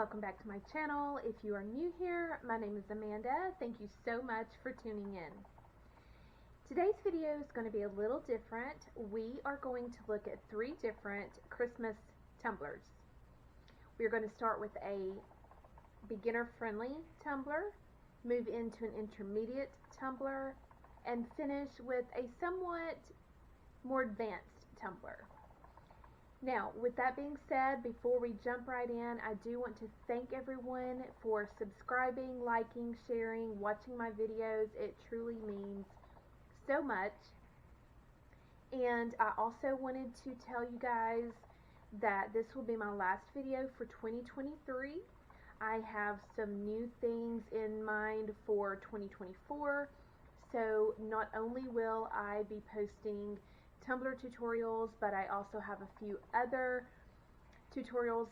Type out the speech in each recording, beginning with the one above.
welcome back to my channel. If you are new here, my name is Amanda. Thank you so much for tuning in. Today's video is going to be a little different. We are going to look at 3 different Christmas tumblers. We're going to start with a beginner-friendly tumbler, move into an intermediate tumbler, and finish with a somewhat more advanced tumbler. Now, with that being said, before we jump right in, I do want to thank everyone for subscribing, liking, sharing, watching my videos. It truly means so much. And I also wanted to tell you guys that this will be my last video for 2023. I have some new things in mind for 2024. So not only will I be posting Tumbler tutorials, but I also have a few other tutorials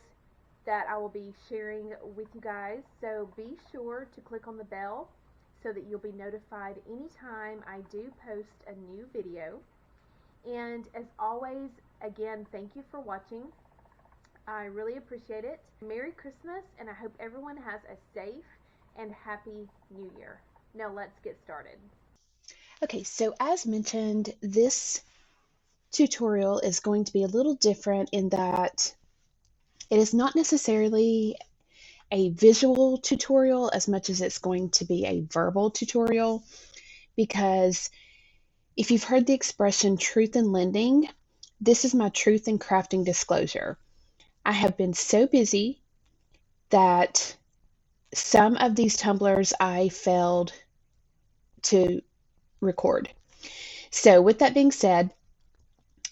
that I will be sharing with you guys. So be sure to click on the bell so that you'll be notified anytime I do post a new video. And as always, again, thank you for watching. I really appreciate it. Merry Christmas, and I hope everyone has a safe and happy New Year. Now let's get started. Okay, so as mentioned, this tutorial is going to be a little different in that it is not necessarily a visual tutorial as much as it's going to be a verbal tutorial, because if you've heard the expression truth in lending, this is my truth in crafting disclosure. I have been so busy that some of these tumblers I failed to record. So with that being said,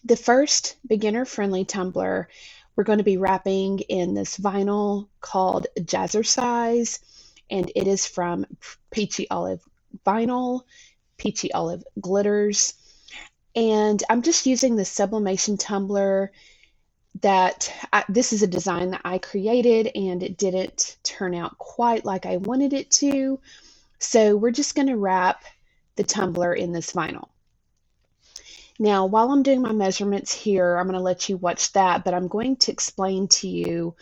the first beginner-friendly tumbler, we're going to be wrapping in this vinyl called Jazzercise, and it is from Peachy Olive Vinyl, Peachy Olive Glitters. And I'm just using the sublimation tumbler this is a design that I created, and it didn't turn out quite like I wanted it to. So we're just going to wrap the tumbler in this vinyl. Now, while I'm doing my measurements here, I'm going to let you watch that, but I'm going to explain to you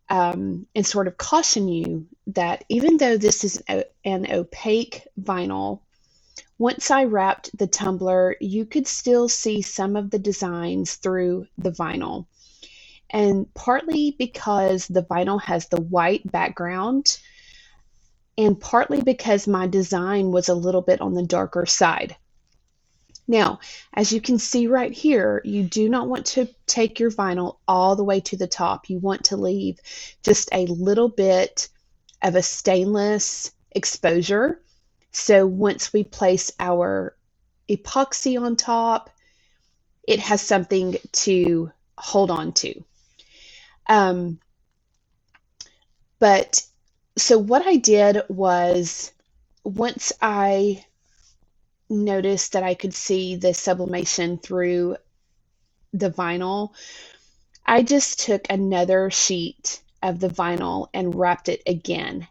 and sort of caution you that even though this is an opaque vinyl, once I wrapped the tumbler, you could still see some of the designs through the vinyl. And partly because the vinyl has the white background, and partly because my design was a little bit on the darker side. Now, as you can see right here, you do not want to take your vinyl all the way to the top. You want to leave just a little bit of a stainless exposure. So once we place our epoxy on top, it has something to hold on to. So what I did was, once I noticed that I could see the sublimation through the vinyl, I just took another sheet of the vinyl and wrapped it again.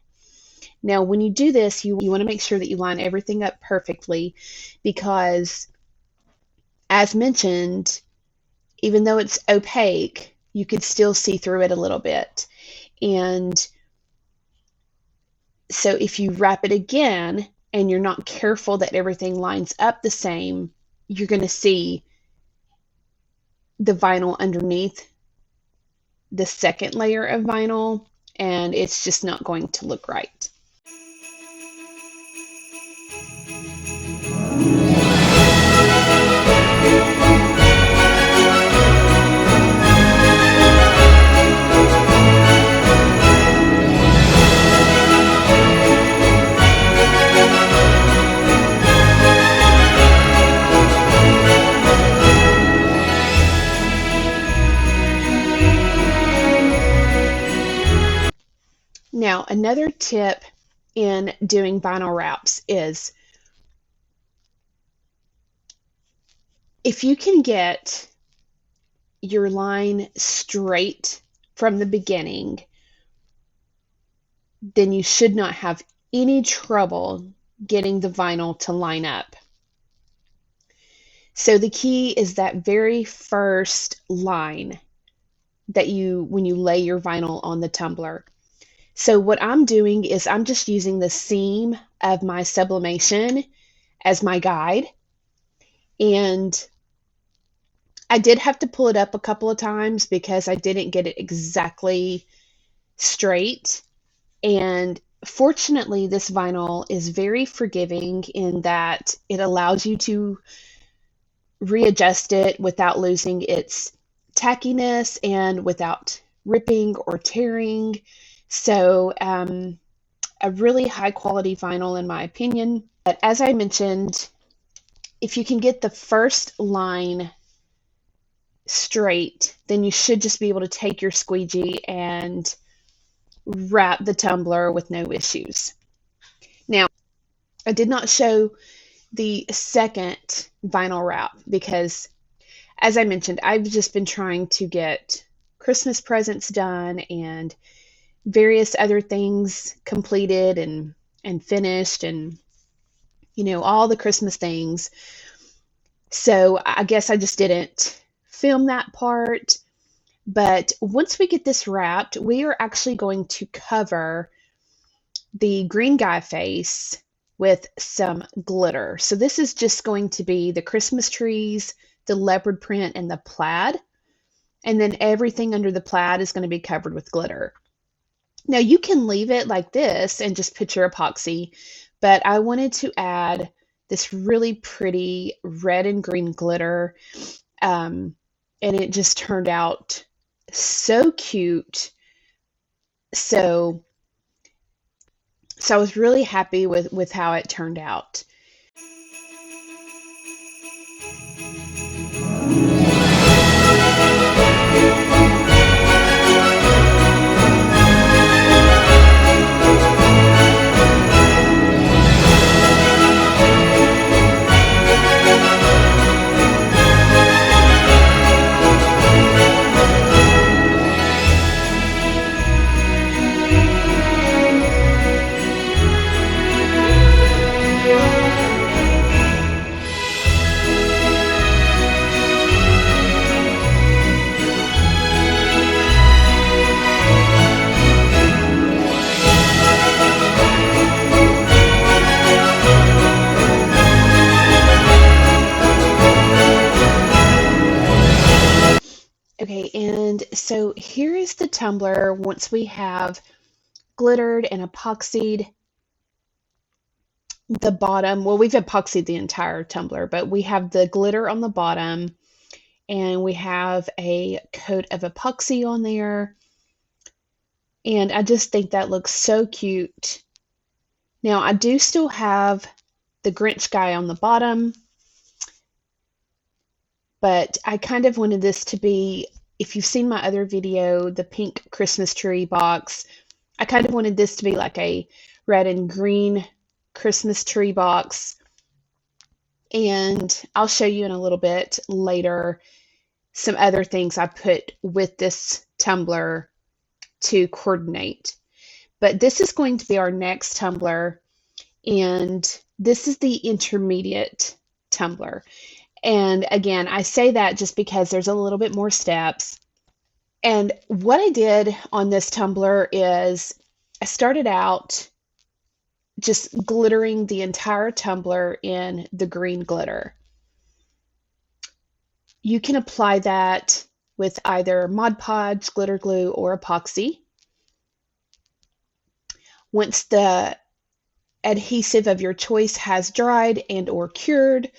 Now, when you do this, you want to make sure that you line everything up perfectly, because as mentioned, even though it's opaque, you could still see through it a little bit. And so if you wrap it again and you're not careful that everything lines up the same, you're going to see the vinyl underneath the second layer of vinyl, and it's just not going to look right. Now, another tip in doing vinyl wraps is, if you can get your line straight from the beginning, then you should not have any trouble getting the vinyl to line up. So the key is that very first line that when you lay your vinyl on the tumbler. So what I'm doing is I'm just using the seam of my sublimation as my guide. And I did have to pull it up a couple of times because I didn't get it exactly straight. And fortunately, this vinyl is very forgiving in that it allows you to readjust it without losing its tackiness and without ripping or tearing. So, a really high quality vinyl in my opinion. But as I mentioned, if you can get the first line straight, then you should just be able to take your squeegee and wrap the tumbler with no issues. Now, I did not show the second vinyl wrap because, as I mentioned, I've just been trying to get Christmas presents done and various other things completed and finished, and all the Christmas things. So I guess I just didn't film that part. But once we get this wrapped, we are actually going to cover the green guy face with some glitter. So this is just going to be the Christmas trees, the leopard print, and the plaid. And then everything under the plaid is going to be covered with glitter. Now you can leave it like this and just put your epoxy, but I wanted to add this really pretty red and green glitter. And it just turned out so cute. So I was really happy with how it turned out. Okay, and so here is the tumbler once we have glittered and epoxied the bottom. Well, we've epoxied the entire tumbler, but we have the glitter on the bottom and we have a coat of epoxy on there. And I just think that looks so cute. Now, I do still have the Grinch guy on the bottom, but I kind of wanted this to be, if you've seen my other video, the pink Christmas tree box, I kind of wanted this to be like a red and green Christmas tree box. And I'll show you in a little bit later some other things I put with this tumbler to coordinate. But this is going to be our next tumbler, and this is the intermediate tumbler. And again, I say that just because there's a little bit more steps. And what I did on this tumbler is I started out just glittering the entire tumbler in the green glitter. You can apply that with either Mod Podge, glitter glue, or epoxy. Once the adhesive of your choice has dried and or cured,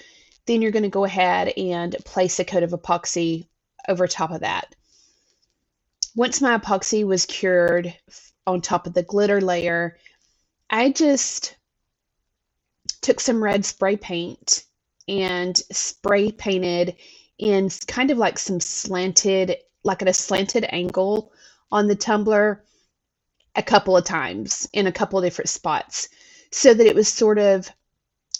then you're going to go ahead and place a coat of epoxy over top of that. Once my epoxy was cured on top of the glitter layer, I just took some red spray paint and spray painted in kind of like some slanted, like at a slanted angle on the tumbler a couple of times in a couple of different spots so that it was sort of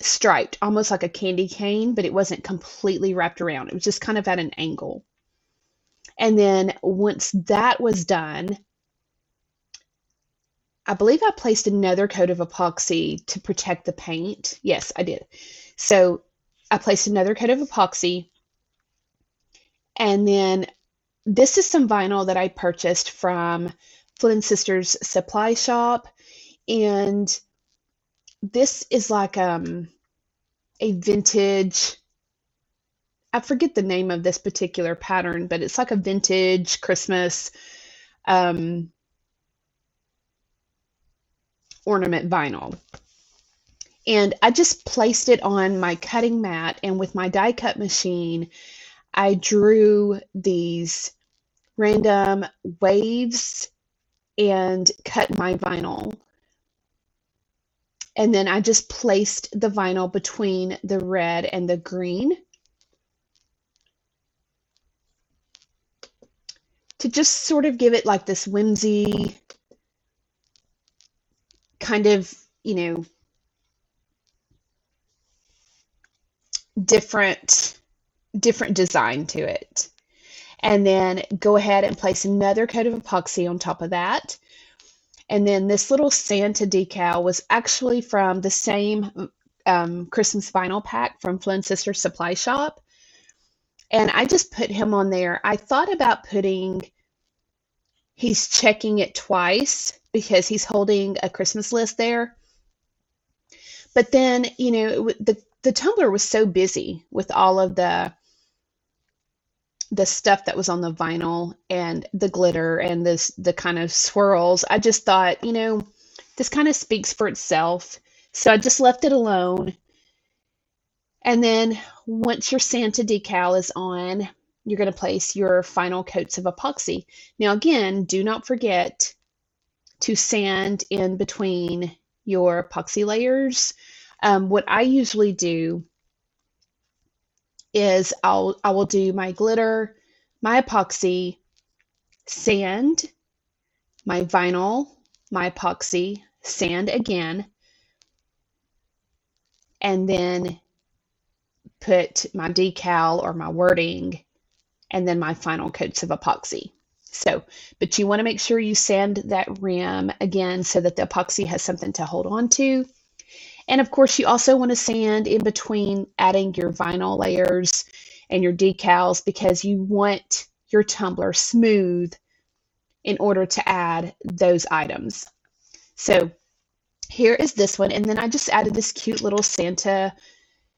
striped, almost like a candy cane, but it wasn't completely wrapped around. It was just kind of at an angle. And then once that was done, I believe I placed another coat of epoxy to protect the paint. Yes, I did. So I placed another coat of epoxy. And then this is some vinyl that I purchased from Flynn Sisters Supply Shop, and this is like a vintage, I forget the name of this particular pattern, but it's like a vintage Christmas ornament vinyl. And I just placed it on my cutting mat, and with my die cut machine, I drew these random waves and cut my vinyl. And then I just placed the vinyl between the red and the green to just sort of give it like this whimsy kind of, different design to it. And then go ahead and place another coat of epoxy on top of that. And then this little Santa decal was actually from the same Christmas vinyl pack from Flynn Sisters Supply Shop. And I just put him on there. I thought about putting, he's checking it twice because he's holding a Christmas list there. But then, the tumbler was so busy with all of the stuff that was on the vinyl and the glitter and the kind of swirls. I just thought, this kind of speaks for itself. So I just left it alone. And then once your Santa decal is on, you're going to place your final coats of epoxy. Now, again, do not forget to sand in between your epoxy layers. What I usually do is I will do my glitter, my epoxy, sand, my vinyl, my epoxy, sand again, and then put my decal or my wording, and then my final coats of epoxy. So, but you want to make sure you sand that rim again so that the epoxy has something to hold on to. And of course, you also want to sand in between adding your vinyl layers and your decals because you want your tumbler smooth in order to add those items. So here is this one. And then I just added this cute little Santa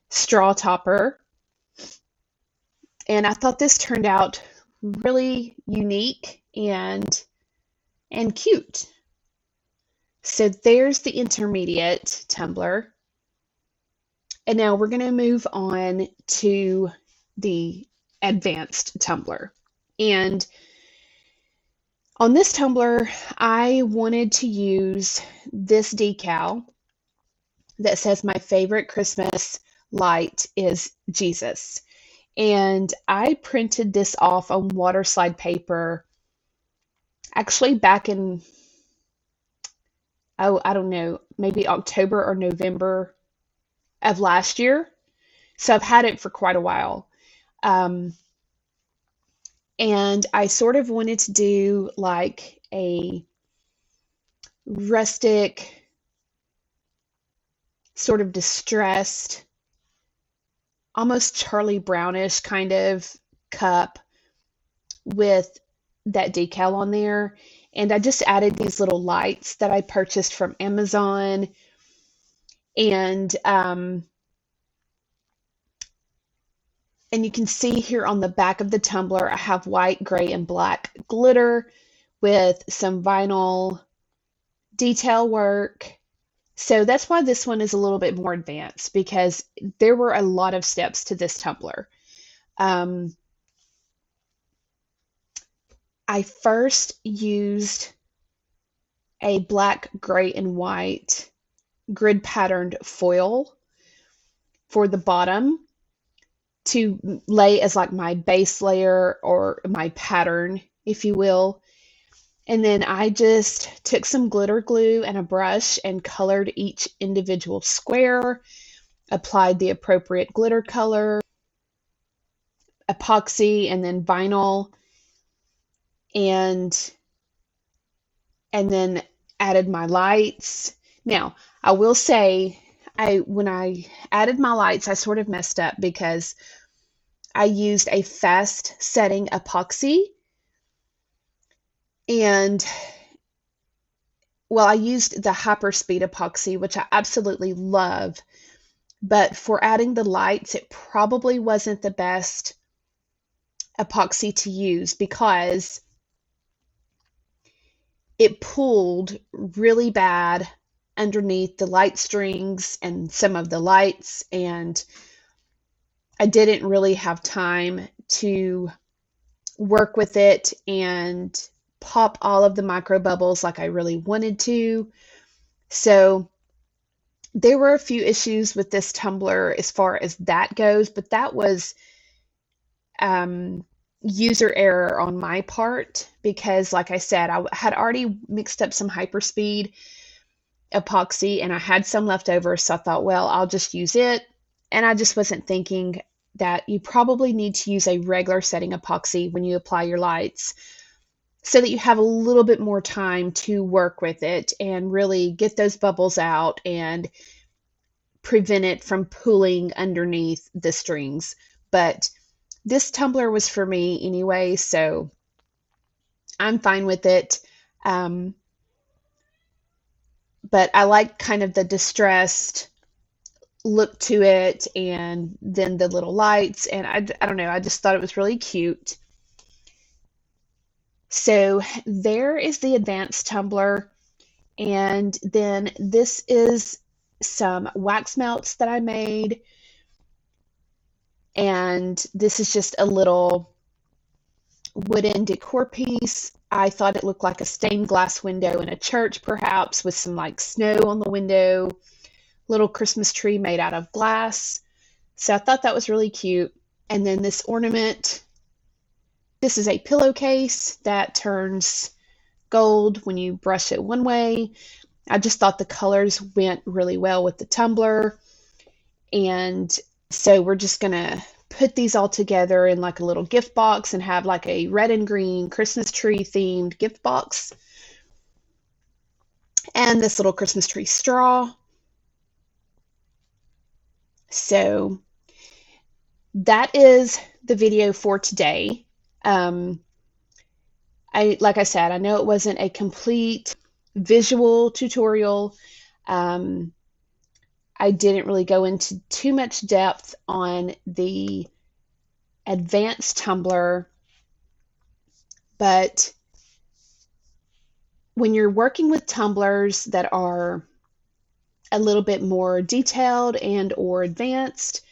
straw topper. And I thought this turned out really unique and cute. So there's the intermediate tumbler. And now we're going to move on to the advanced tumbler. And on this tumbler, I wanted to use this decal that says my favorite Christmas light is Jesus. And I printed this off on water slide paper actually back in, I don't know, maybe October or November of last year. So I've had it for quite a while. And I sort of wanted to do like a rustic, sort of distressed, almost Charlie Brownish kind of cup with that decal on there. And I just added these little lights that I purchased from Amazon. And you can see here on the back of the tumbler, I have white, gray, and black glitter with some vinyl detail work. So that's why this one is a little bit more advanced, because there were a lot of steps to this tumbler. I first used a black, gray, and white grid patterned foil for the bottom to lay as like my base layer or my pattern, if you will. And then I just took some glitter glue and a brush and colored each individual square, applied the appropriate glitter color, epoxy, and then vinyl, and then added my lights. Now, I will say, when I added my lights, I sort of messed up because I used a fast setting epoxy, and well, I used the hyperspeed epoxy, which I absolutely love, but for adding the lights, it probably wasn't the best epoxy to use because it pulled really bad underneath the light strings and some of the lights, and I didn't really have time to work with it and pop all of the micro bubbles like I really wanted to. So there were a few issues with this tumbler as far as that goes, but that was user error on my part because, like I said, I had already mixed up some hyperspeed epoxy and I had some left over, so I thought, well, I'll just use it. And I just wasn't thinking that you probably need to use a regular setting epoxy when you apply your lights so that you have a little bit more time to work with it and really get those bubbles out and prevent it from pooling underneath the strings. But this tumbler was for me anyway, so I'm fine with it. But I like kind of the distressed look to it, and then the little lights, and I don't know, I just thought it was really cute. So there is the advanced tumbler, and then this is some wax melts that I made, and this is just a little wooden decor piece. I thought it looked like a stained glass window in a church, perhaps, with some like snow on the window. Little Christmas tree made out of glass. So I thought that was really cute. And then this ornament, this is a pillowcase that turns gold when you brush it one way. I just thought the colors went really well with the tumbler. And so we're just going to put these all together in like a little gift box and have like a red and green Christmas tree themed gift box. And this little Christmas tree straw. So that is the video for today. Like I said, I know it wasn't a complete visual tutorial. I didn't really go into too much depth on the advanced tumbler, but when you're working with tumblers that are a little bit more detailed and or advanced,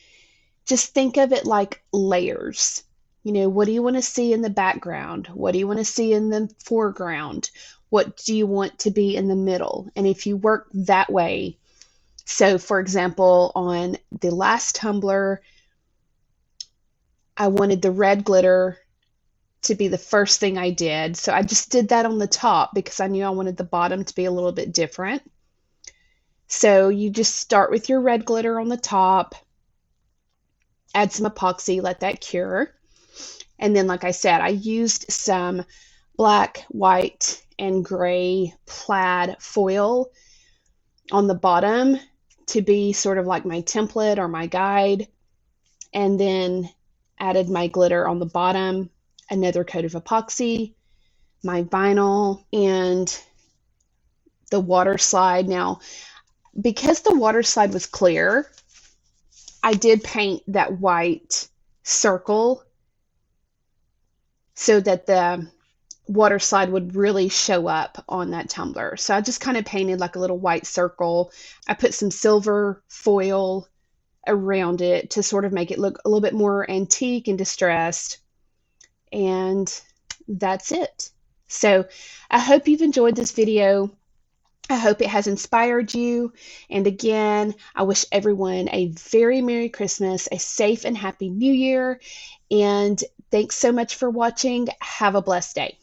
just think of it like layers. You know, what do you want to see in the background? What do you want to see in the foreground? What do you want to be in the middle? And if you work that way, so for example, on the last tumbler, I wanted the red glitter to be the first thing I did. So I just did that on the top because I knew I wanted the bottom to be a little bit different. So you just start with your red glitter on the top, add some epoxy, let that cure. And then, like I said, I used some black, white, and gray plaid foil on the bottom to be sort of like my template or my guide. And then added my glitter on the bottom, another coat of epoxy, my vinyl, and the water slide. Now, because the water slide was clear, I did paint that white circle so that the water slide would really show up on that tumbler. So I just kind of painted like a little white circle. I put some silver foil around it to sort of make it look a little bit more antique and distressed. And that's it. So I hope you've enjoyed this video. I hope it has inspired you. And again, I wish everyone a very Merry Christmas, a safe and happy New Year. And thanks so much for watching. Have a blessed day.